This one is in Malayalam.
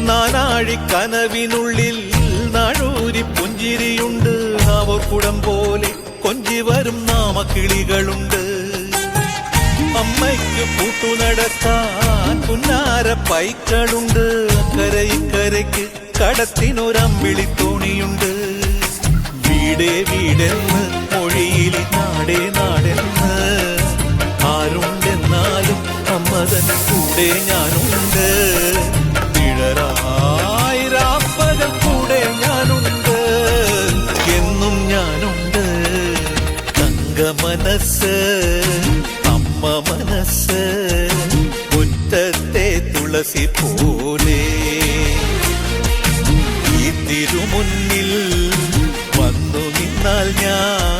നാനാഴിക്കനവിനുള്ളിൽ നാഴൂരി പുഞ്ചിരിയുണ്ട്. നാവോർക്കുടം പോലെ കൊഞ്ചി വരും നാമക്കിളികളുണ്ട്. അമ്മയ്ക്ക് കൂട്ടുനടത്താൻ പുന്നാര പൈക്കളുണ്ട്. അക്കരയിക്കരയ്ക്ക് കടത്തിനൊരമ്പിളിത്തോണിയുണ്ട്. വീടേ വീടെന്ന് മൊഴിയിലെ നാടേ നാടെന്ന് ആരുണ്ടെന്നാലും അമ്മതൻ കൂടെ ഞാനുണ്ട്. തിഴറായിരാപ്പകൽ കൂടെ ഞാനുണ്ട്. എന്നും ഞാനുണ്ട്. തങ്ക മനസ്സ് അമ്മ മനസ്സ് മുറ്റത്തെ തുളസി പോലെ ഈ തിരുമുന്നിൽ വന്നു നിന്നാൽ ഞാൻ